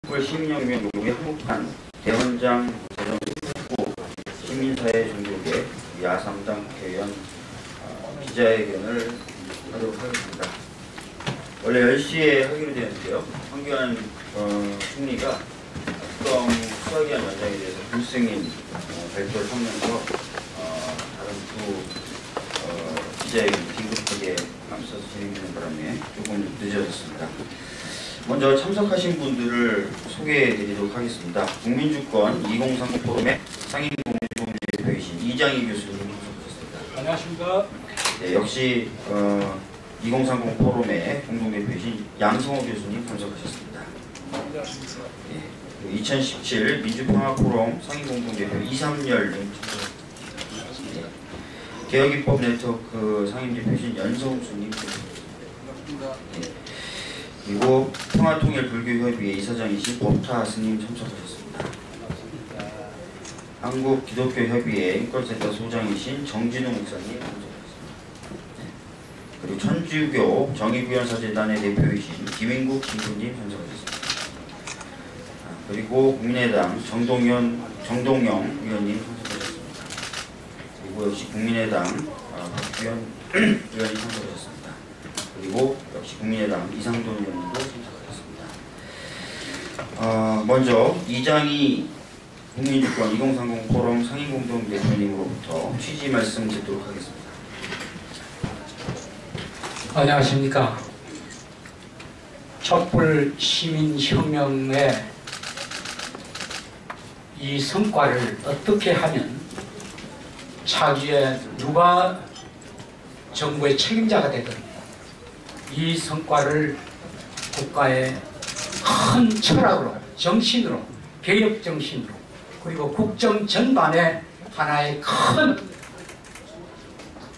시민혁명 요구의 한국판 대원장 재정 후보 시민사회 종교계 야삼당 국회의원 기자회견을 하도록 하겠습니다. 원래 10시에 하기로 되었는데요. 황교안 총리가 특검 수사기한 연장에 대해서 불승인 발표를 하면서 다른 두 기자회견 긴급하게 앞서서 진행되는 바람에 조금 늦어졌습니다. 먼저 참석하신 분들을 소개해 드리도록 하겠습니다. 국민주권 2030 포럼의 상임공동대표이신 이장희 교수님 참석하셨습니다. 안녕하십니까. 네, 역시 2030 포럼의 공동대표이신 양성호 교수님 참석하셨습니다. 안녕하십니까. 네, 2017 민주평화포럼 상임공동대표 이삼열님 참석하셨습니다. 네, 개혁입법 네트워크 상임대표이신 연성수님 참석하셨습니다. 네, 그리고 평화통일불교협의회 이사장이신 법타 스님 참석하셨습니다. 한국기독교협의회 인권센터 소장이신 정진우 목사님 참석하셨습니다. 네. 그리고 천주교 정의구현사재단의 대표이신 김인국 신부님 참석하셨습니다. 그리고 국민의당 정동영 의원님 참석하셨습니다. 그리고 역시 국민의당 박규현 의원이 참석하셨습니다. 그리고 역시 국민의당 이상돈 의원님도 참석하셨습니다. 먼저 이장희 국민주권 2030 포럼 상임공동대표님으로부터 취지 말씀 듣도록 하겠습니다. 안녕하십니까. 촛불 시민혁명의 이 성과를 어떻게 하면 차기에 누가 정부의 책임자가 되든 이 성과를 국가의 큰 철학으로, 정신으로, 개혁 정신으로, 그리고 국정 전반의 하나의 큰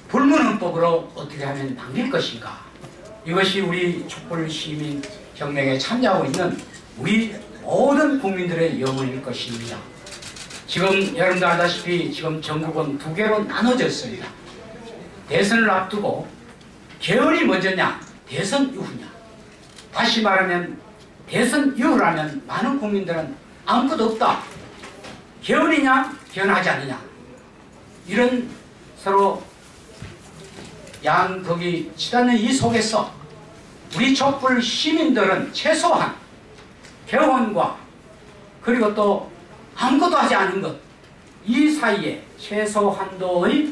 불문헌법으로 어떻게 하면 남길 것인가. 이것이 우리 촛불 시민 혁명에 참여하고 있는 우리 모든 국민들의 염원일 것입니다. 지금 여러분들 알다시피 지금 전국은 두 개로 나눠졌습니다. 대선을 앞두고 계열이 먼저냐, 대선 이후냐. 다시 말하면 대선 이후라면 많은 국민들은 아무것도 없다. 개헌이냐 개헌하지 않느냐. 이런 서로 양극이 치닫는 이 속에서 우리 촛불 시민들은 최소한 개헌과 그리고 또 아무것도 하지 않은 것, 이 사이에 최소한도의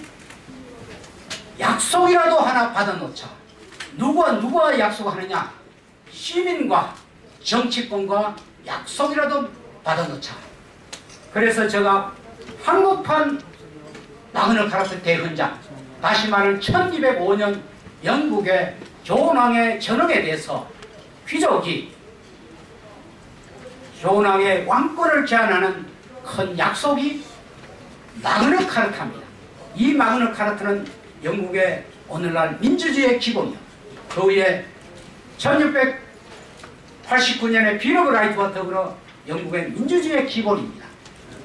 약속이라도 하나 받아놓자. 누구와 약속하느냐? 시민과 정치권과 약속이라도 받아놓자. 그래서 제가 한국판 마그나 카르타 대헌장, 다시 말하면 1205년 영국의 존왕의 전형에 대해서 귀족이 존왕의 왕권을 제한하는 큰 약속이 마그나 카르타입니다. 이 마그나 카르타는 영국의 오늘날 민주주의의 기본이요. 그 위에 1689년에 빌 오브 라이트와 더불어 영국의 민주주의의 기본입니다.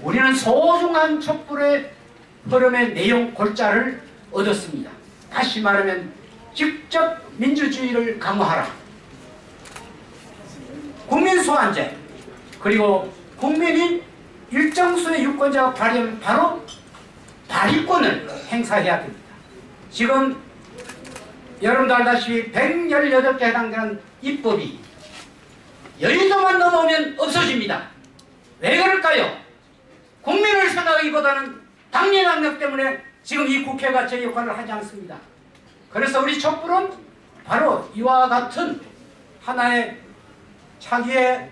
우리는 소중한 촛불의 흐름의 내용 골자를 얻었습니다. 다시 말하면 직접 민주주의를 강화하라. 국민소환제, 그리고 국민이 일정 수의 유권자가 발휘하면 바로 발의권을 행사해야 됩니다. 지금 여러분도 알다시피 118개 해당되는 입법이 여의도만 넘어오면 없어집니다. 왜 그럴까요? 국민을 생각하기보다는 당리당력 때문에 지금 이 국회가 제 역할을 하지 않습니다. 그래서 우리 촛불은 바로 이와 같은 하나의 차기의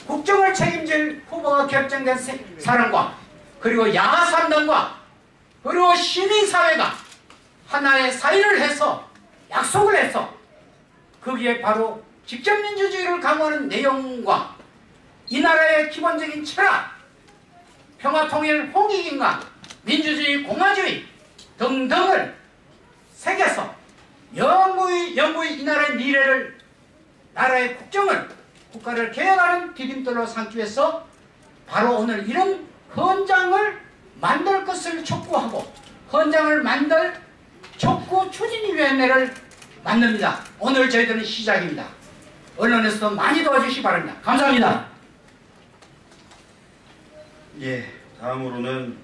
국정을 책임질 후보가 결정된 사람과 그리고 야삼당과 그리고 시민사회가 하나의 사의를 해서 약속을 해서 거기에 바로 직접민주주의를 강화하는 내용과 이 나라의 기본적인 철학, 평화통일 홍익인간, 민주주의 공화주의 등등을 새겨서 영구히 이 나라의 미래를, 나라의 국정을, 국가를 개혁하는 디딤돌로 삼기 위해서 바로 오늘 이런 헌장을 만들 것을 촉구하고 헌장을 만들 촉구 추진위원회를 만듭니다. 오늘 저희들은 시작입니다. 언론에서도 많이 도와주시기 바랍니다. 감사합니다. 예, 다음으로는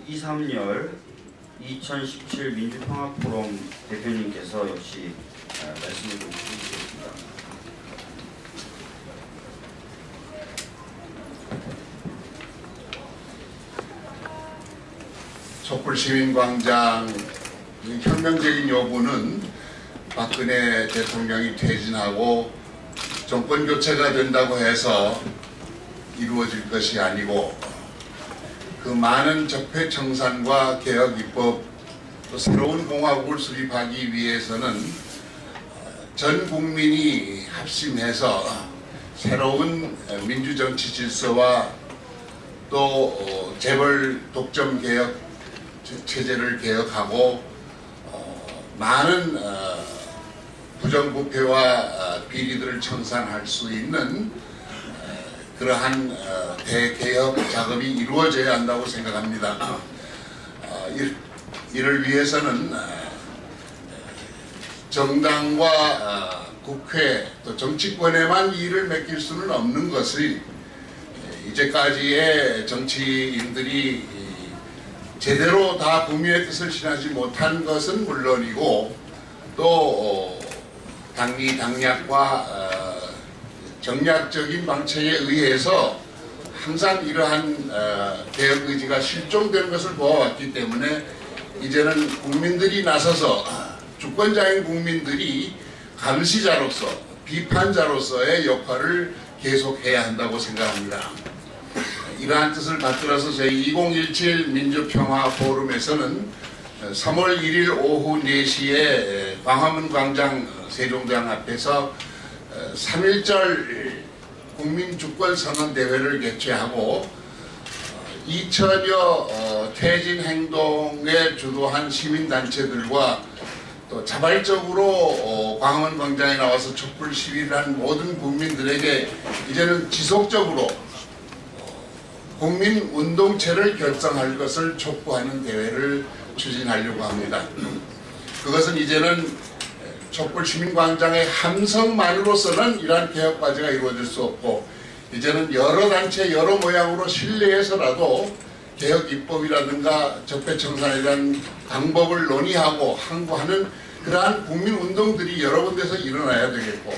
23열 2017 민주평화포럼 대표님께서 역시 말씀을 좀 해주시겠습니다. 촛불시민광장 혁명적인 요구는 박근혜 대통령이 퇴진하고 정권 교체가 된다고 해서 이루어질 것이 아니고, 그 많은 적폐청산과 개혁 입법, 또 새로운 공화국을 수립하기 위해서는 전 국민이 합심해서 새로운 민주정치 질서와 또 재벌 독점 개혁 체제를 개혁하고 많은 부정부패와 비리들을 청산할 수 있는 그러한 대개혁 작업이 이루어져야 한다고 생각합니다. 이를 위해서는 정당과 국회 또 정치권에만 일을 맡길 수는 없는 것이, 이제까지의 정치인들이 제대로 다 국민의 뜻을 실현하지 못한 것은 물론이고, 또 당리 당략과 정략적인 방책에 의해서 항상 이러한 개혁 의지가 실종되는 것을 보아왔기 때문에, 이제는 국민들이 나서서 주권자인 국민들이 감시자로서 비판자로서의 역할을 계속해야 한다고 생각합니다. 이러한 뜻을 받들어서 저희 2017 민주평화포럼에서는 3월 1일 오후 4시에 광화문 광장 세종대왕 앞에서 3.1절 국민주권선언대회를 개최하고 2천여 퇴진 행동에 주도한 시민단체들과 또 자발적으로 광화문 광장에 나와서 촛불 시위를 한 모든 국민들에게 이제는 지속적으로 국민운동체를 결성할 것을 촉구하는 대회를 추진하려고 합니다. 그것은 이제는 촛불 시민광장의 함성만으로서는 이러한 개혁 과제가 이루어질 수 없고, 이제는 여러 단체 여러 모양으로 실내에서라도 개혁 입법이라든가 적폐청산에 대한 방법을 논의하고 항고하는 그러한 국민운동들이 여러 군데서 일어나야 되겠고,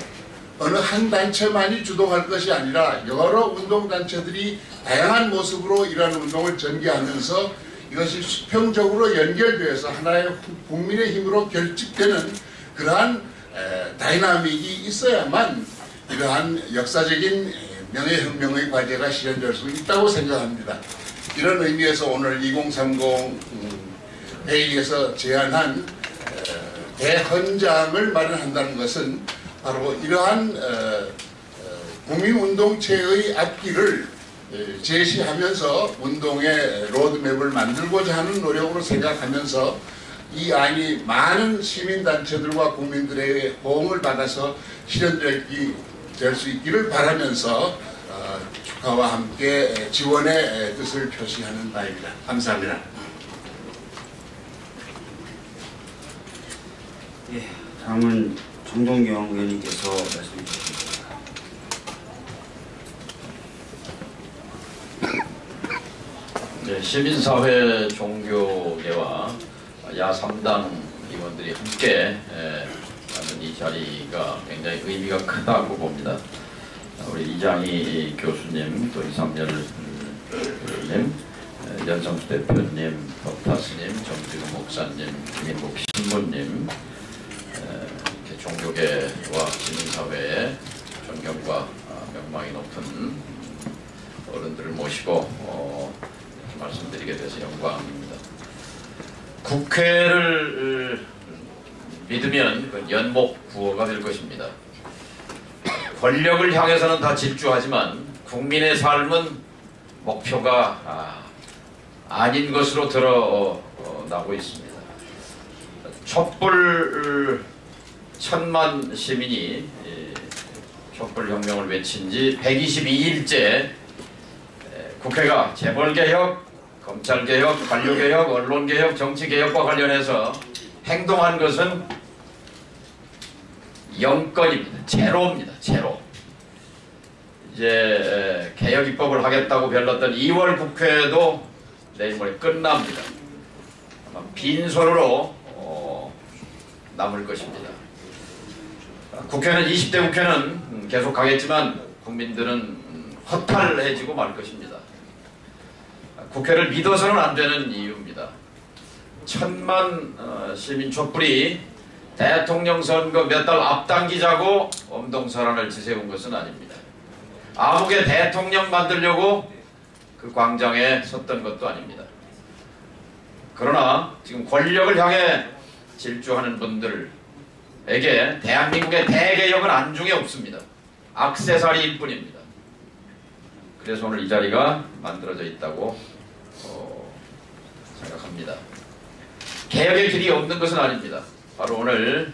어느 한 단체만이 주동할 것이 아니라 여러 운동단체들이 다양한 모습으로 이러한 운동을 전개하면서 이것이 수평적으로 연결되어서 하나의 국민의 힘으로 결집되는 그러한 다이나믹이 있어야만 이러한 역사적인 명예혁명의 과제가 실현될 수 있다고 생각합니다. 이런 의미에서 오늘 2030 회의에서 제안한 대헌장을 마련한다는 것은 바로 이러한 국민운동체의 앞길을 제시하면서 운동의 로드맵을 만들고자 하는 노력으로 생각하면서 이 안이 많은 시민단체들과 국민들의 호응을 받아서 실현될 수 있기를 바라면서 축하와 함께 지원의 뜻을 표시하는 바입니다. 감사합니다. 예, 다음은 정동영 의원님께서 말씀해 주시겠습니다. 네, 시민사회 종교계와 야3당 의원들이 함께 하는 이 자리가 굉장히 의미가 크다고 봅니다. 우리 이장희 교수님, 또 이삼열 님, 연성수 대표님, 법타스님, 정지구 목사님, 김인국 신부님, 이렇게 종교계와 시민사회의 존경과 명망이 높은 어른들을 모시고 말씀드리게 돼서 영광입니다. 국회를 믿으면 그 연목구호가 될 것입니다. 권력을 향해서는 다 질주하지만 국민의 삶은 목표가 아닌 것으로 드러나고 있습니다. 촛불 1000만 시민이 촛불혁명을 외친 지 122일째 국회가 재벌개혁, 검찰개혁, 관료개혁, 언론개혁, 정치개혁과 관련해서 행동한 것은 0건입니다. 제로입니다. 제로. 이제 개혁 입법을 하겠다고 별렀던 2월 국회도 내일 모레 끝납니다. 아마 빈손으로 남을 것입니다. 국회는 20대 국회는 계속 가겠지만 국민들은 허탈해지고 말 것입니다. 국회를 믿어서는 안 되는 이유입니다. 1000만 시민 촛불이 대통령 선거 몇 달 앞당기자고 엄동설안을 지새운 것은 아닙니다. 아무개 대통령 만들려고 그 광장에 섰던 것도 아닙니다. 그러나 지금 권력을 향해 질주하는 분들에게 대한민국의 대개혁은 안중에 없습니다. 액세서리일 뿐입니다. 그래서 오늘 이 자리가 만들어져 있다고 생각합니다. 개혁의 길이 없는 것은 아닙니다. 바로 오늘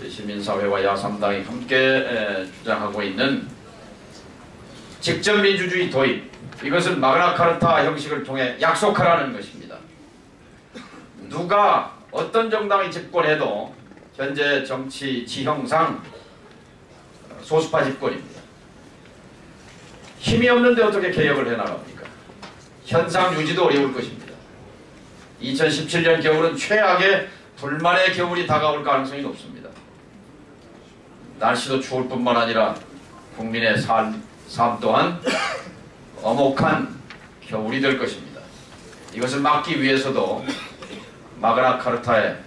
시민사회와 야3당이 함께 주장하고 있는 직접민주주의 도입, 이것은 마그나카르타 형식을 통해 약속하라는 것입니다. 누가 어떤 정당이 집권해도 현재 정치 지형상 소수파 집권입니다. 힘이 없는데 어떻게 개혁을 해나갑니까? 현상 유지도 어려울 것입니다. 2017년 겨울은 최악의 불만의 겨울이 다가올 가능성이 높습니다. 날씨도 추울 뿐만 아니라 국민의 삶 또한 엄혹한 겨울이 될 것입니다. 이것을 막기 위해서도 마그나카르타의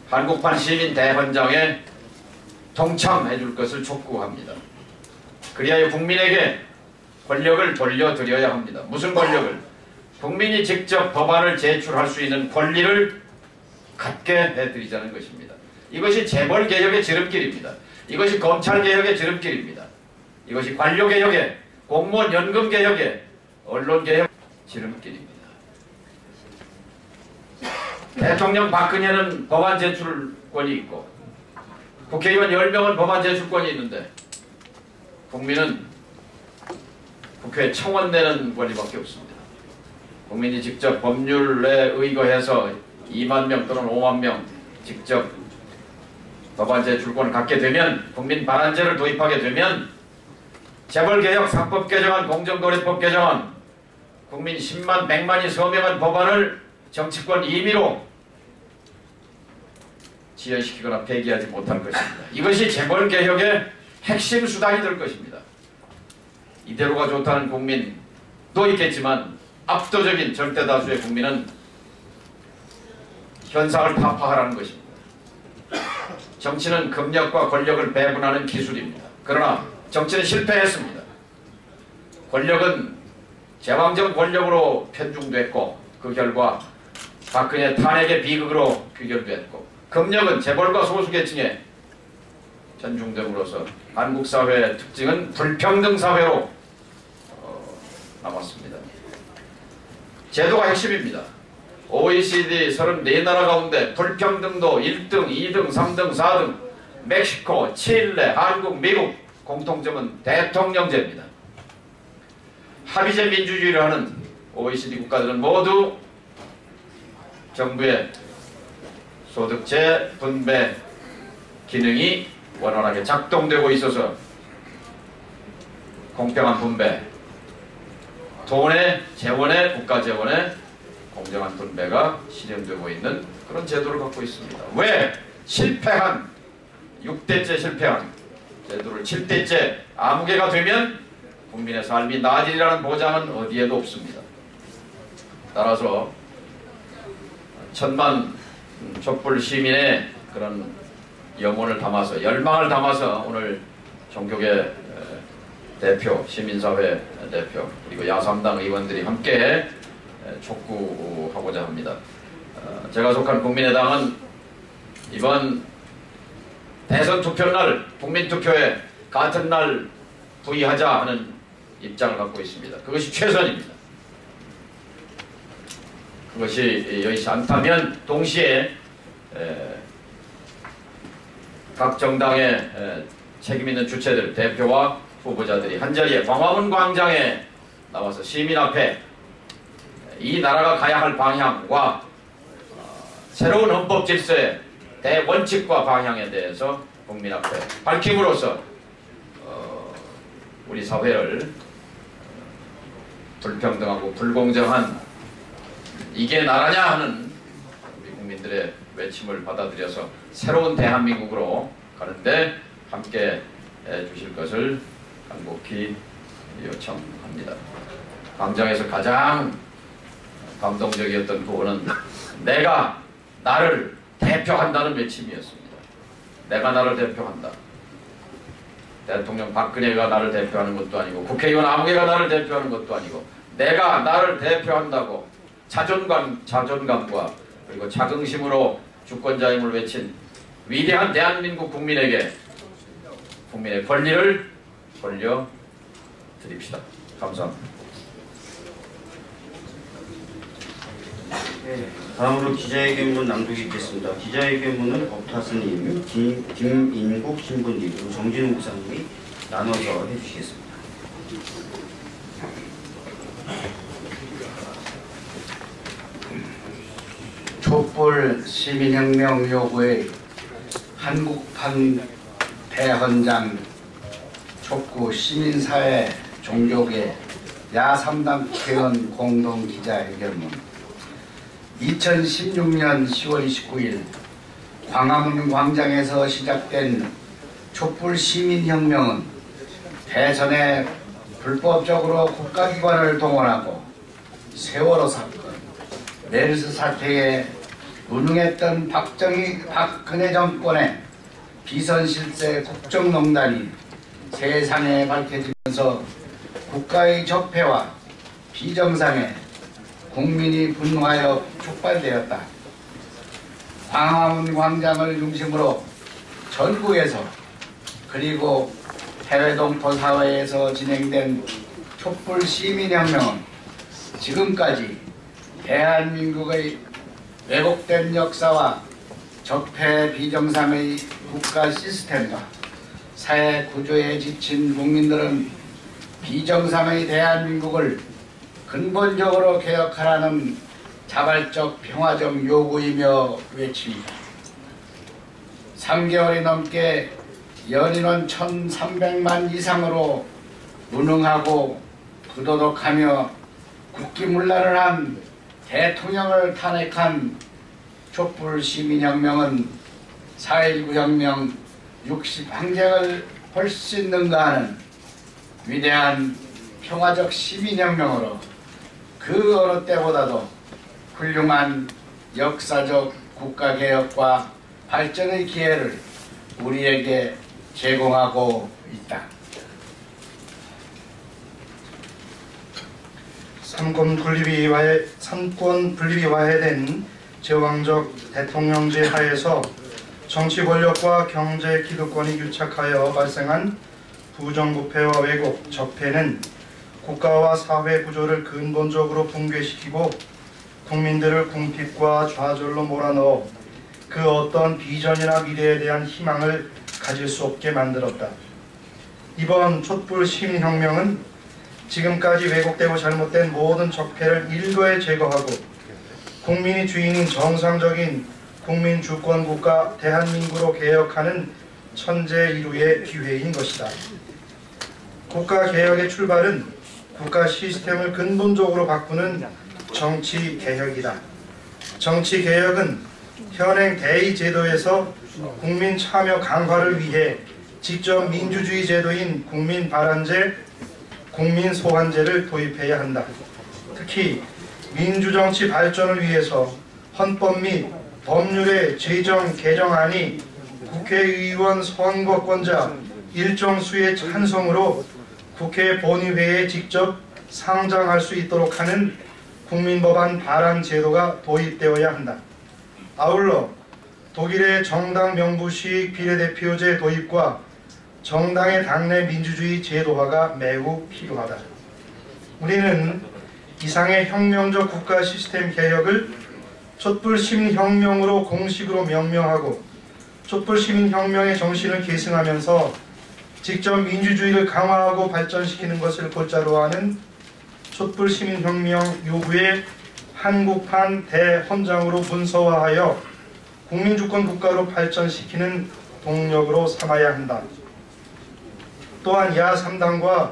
한국판 시민 대헌장에 동참해 줄 것을 촉구합니다. 그리하여 국민에게 권력을 돌려드려야 합니다. 무슨 권력을? 국민이 직접 법안을 제출할 수 있는 권리를 갖게 해드리자는 것입니다. 이것이 재벌개혁의 지름길입니다. 이것이 검찰개혁의 지름길입니다. 이것이 관료개혁의, 공무원 연금개혁의, 언론개혁 지름길입니다. 대통령 박근혜는 법안 제출권이 있고 국회의원 10명은 법안 제출권이 있는데 국민은 국회에 청원 내는 권리밖에 없습니다. 국민이 직접 법률에 의거해서 2만 명 또는 5만 명 직접 법안 제출권을 갖게 되면, 국민 반환제를 도입하게 되면 재벌개혁, 상법 개정안, 공정거래법 개정안, 국민 10만, 100만이 서명한 법안을 정치권 임의로 지연시키거나 폐기하지 못할 것입니다. 이것이 재벌개혁의 핵심 수단이 될 것입니다. 이대로가 좋다는 국민도 있겠지만 압도적인 절대다수의 국민은 현상을 타파하라는 것입니다. 정치는 금력과 권력을 배분하는 기술입니다. 그러나 정치는 실패했습니다. 권력은 제왕적 권력으로 편중됐고 그 결과 박근혜 탄핵의 비극으로 귀결됐고, 금력은 재벌과 소수계층에 전중됨으로써 한국 사회의 특징은 불평등 사회로 남았습니다. 제도가 핵심입니다. OECD 34나라 가운데 불평등도 1등, 2등, 3등, 4등, 멕시코, 칠레, 한국, 미국, 공통점은 대통령제입니다. 합의제 민주주의를 하는 OECD 국가들은 모두 정부의 소득재 분배 기능이 원활하게 작동되고 있어서 공평한 분배, 돈의 재원의, 국가 재원의 공정한 분배가 실현되고 있는 그런 제도를 갖고 있습니다. 왜 실패한 6대째 실패한 제도를 7대째 아무개가 되면 국민의 삶이 나아지리라는 보장은 어디에도 없습니다. 따라서 1000만 촛불 시민의 그런 염원을 담아서, 열망을 담아서 오늘 종교계 대표, 시민사회 대표, 그리고 야3당 의원들이 함께 촉구하고자 합니다. 제가 속한 국민의당은 이번 대선 투표날 국민투표에 같은 날 부의하자 하는 입장을 갖고 있습니다. 그것이 최선입니다. 그것이 여의치 않다면 동시에 각 정당의 책임있는 주체들, 대표와 후보자들이 한자리에 광화문 광장에 나와서 시민 앞에 이 나라가 가야 할 방향과 새로운 헌법 질서의 대원칙과 방향에 대해서 국민 앞에 밝힘으로써 우리 사회를 불평등하고 불공정한 이게 나라냐 하는 우리 국민들의 외침을 받아들여서 새로운 대한민국으로 가는데 함께 해주실 것을 간곡히 요청합니다. 광장에서 가장 감동적이었던 부분은 내가 나를 대표한다는 외침이었습니다. 내가 나를 대표한다. 대통령 박근혜가 나를 대표하는 것도 아니고 국회의원 아무개가 나를 대표하는 것도 아니고 내가 나를 대표한다고 자존감과 그리고 자긍심으로 주권자임을 외친 위대한 대한민국 국민에게 국민의 권리를 돌려드립시다. 감사합니다. 네, 다음으로 기자회견문 낭독이 있겠습니다. 기자회견문은 법타스님, 김인국 신부님, 그리고 정진우 목사님이 나눠서 해주시겠습니다. 촛불 시민혁명 요구의 한국판 대헌장 촉구 시민사회 종교계 야3당 국회의원 공동 기자회견문 2016년 10월 29일 광화문 광장에서 시작된 촛불 시민혁명은 대선에 불법적으로 국가기관을 동원하고 세월호 사건, 메르스 사태에 무능했던 박근혜 정권의 비선실세 국정농단이 세상에 밝혀지면서 국가의 적폐와 비정상에 국민이 분노하여 촉발되었다. 광화문 광장을 중심으로 전국에서 그리고 해외 동포 사회에서 진행된 촛불 시민혁명은 지금까지 대한민국의 왜곡된 역사와 적폐 비정상의 국가 시스템과 사회 구조에 지친 국민들은 비정상의 대한민국을 근본적으로 개혁하라는 자발적 평화적 요구이며 외칩니다. 3개월이 넘게 연인원 1,300만 이상으로 무능하고 부도덕하며 국기문란을 한 대통령을 탄핵한 촛불 시민혁명은 4.19 혁명 60항쟁을 훨씬 능가하는 위대한 평화적 시민혁명으로 그 어느 때보다도 훌륭한 역사적 국가개혁과 발전의 기회를 우리에게 제공하고 있다. 삼권 분립이 와해된 제왕적 대통령제 하에서 정치 권력과 경제 기득권이 유착하여 발생한 부정부패와 왜곡, 적폐는 국가와 사회 구조를 근본적으로 붕괴시키고 국민들을 궁핍과 좌절로 몰아넣어 그 어떤 비전이나 미래에 대한 희망을 가질 수 없게 만들었다. 이번 촛불 시민혁명은 지금까지 왜곡되고 잘못된 모든 적폐를 일거에 제거하고 국민이 주인인 정상적인 국민 주권 국가 대한민국으로 개혁하는 천재 이루의 기회인 것이다. 국가 개혁의 출발은 국가 시스템을 근본적으로 바꾸는 정치 개혁이다. 정치 개혁은 현행 대의 제도에서 국민 참여 강화를 위해 직접 민주주의 제도인 국민 발안제, 국민 소환제를 도입해야 한다. 특히 민주정치 발전을 위해서 헌법 및 법률의 제정 개정안이 국회의원 선거권자 일정 수의 찬성으로 국회 본의회에 직접 상정할 수 있도록 하는 국민법안 발안 제도가 도입되어야 한다. 아울러 독일의 정당 명부식 비례대표제 도입과 정당의 당내 민주주의 제도화가 매우 필요하다. 우리는 이상의 혁명적 국가 시스템 개혁을 촛불 시민혁명으로 공식으로 명명하고 촛불 시민혁명의 정신을 계승하면서 직접 민주주의를 강화하고 발전시키는 것을 골자로 하는 촛불 시민혁명 요구의 한국판 대헌장으로 문서화하여 국민주권 국가로 발전시키는 동력으로 삼아야 한다. 또한 야 3당과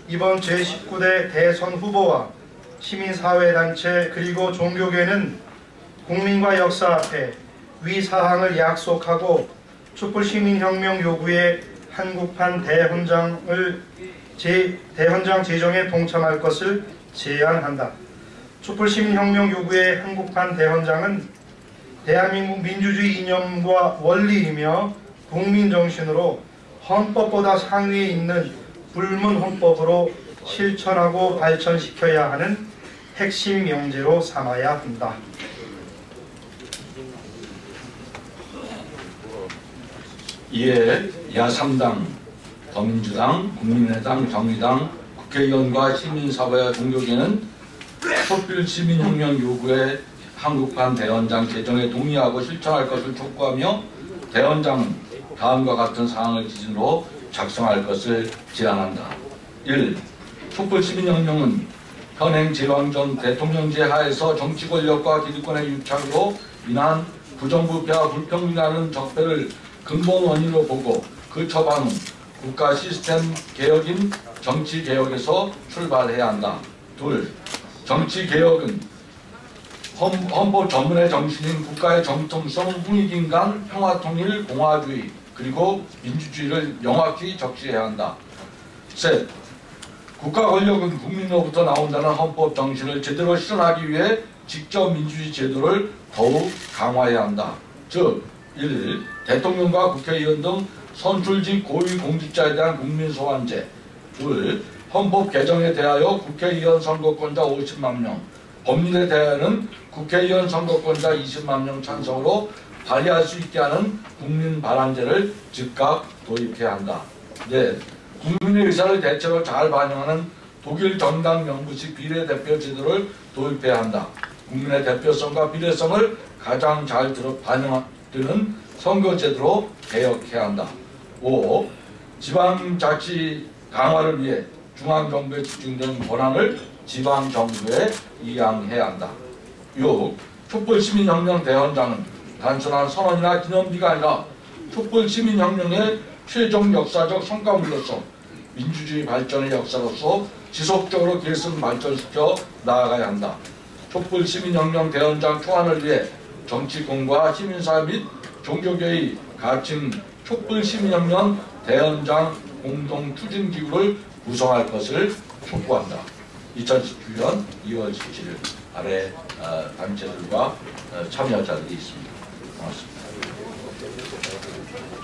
이번 제19대 대선 후보와 시민사회단체 그리고 종교계는 국민과 역사 앞에 위 사항을 약속하고 촛불시민혁명 요구에 한국판 대헌장 제정에 동참할 것을 제안한다. 촛불시민혁명 요구의 한국판 대헌장은 대한민국 민주주의 이념과 원리이며 국민정신으로 헌법보다 상위에 있는 불문헌법으로 실천하고 발전시켜야 하는 핵심 명제로 삼아야 한다. 이에 야3당, 더민주당, 국민의당, 정의당, 국회의원과 시민사회와 종교계는 촛불시민혁명 요구에 한국판 대헌장 제정에 동의하고 실천할 것을 촉구하며 대헌장은 다음과 같은 사항을 기준으로 작성할 것을 제안한다. 1. 촛불시민혁명은 현행 제왕전 대통령제 하에서 정치 권력과 기득권의 유착으로 인한 부정부패와 불평등하는 적폐를 근본 원인으로 보고 그 처방은 국가 시스템 개혁인 정치 개혁에서 출발해야 한다. 2. 정치 개혁은 헌법 전문의 정신인 국가의 정통성, 홍익인간, 평화통일, 공화주의 그리고 민주주의를 명확히 적시해야 한다. 3. 국가 권력은 국민으로부터 나온다는 헌법 정신을 제대로 실현하기 위해 직접 민주주의 제도를 더욱 강화해야 한다. 즉 1. 대통령과 국회의원 등 선출직 고위공직자에 대한 국민소환제. 2. 헌법 개정에 대하여 국회의원 선거권자 50만 명, 법률에 대하여는 국회의원 선거권자 20만 명 찬성으로 발의할 수 있게 하는 국민발안제를 즉각 도입해야 한다. 4. 국민의 의사를 대체로 잘 반영하는 독일 정당 명부식 비례대표 제도를 도입해야 한다. 국민의 대표성과 비례성을 가장 잘 반영되는 선거제도로 개혁해야 한다. 5. 지방자치 강화를 위해 중앙정부에 집중된 권한을 지방정부에 이양해야 한다. 6. 촛불시민혁명 대헌장은 단순한 선언이나 기념비가 아니라 촛불시민혁명의 최종 역사적 성과물로서 민주주의 발전의 역사로서 지속적으로 계승 발전시켜 나아가야 한다. 촛불시민혁명 대헌장 초안을 위해 정치권과 시민사회 및 종교계의 가칭 촛불시민혁명 대헌장 공동추진기구를 구성할 것을 촉구한다. 2019년 2월 17일 아래 단체들과 참여자들이 있습니다. 고맙습니다.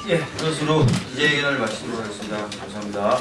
예, 그것으로 기자회견을 마치도록 하겠습니다. 감사합니다.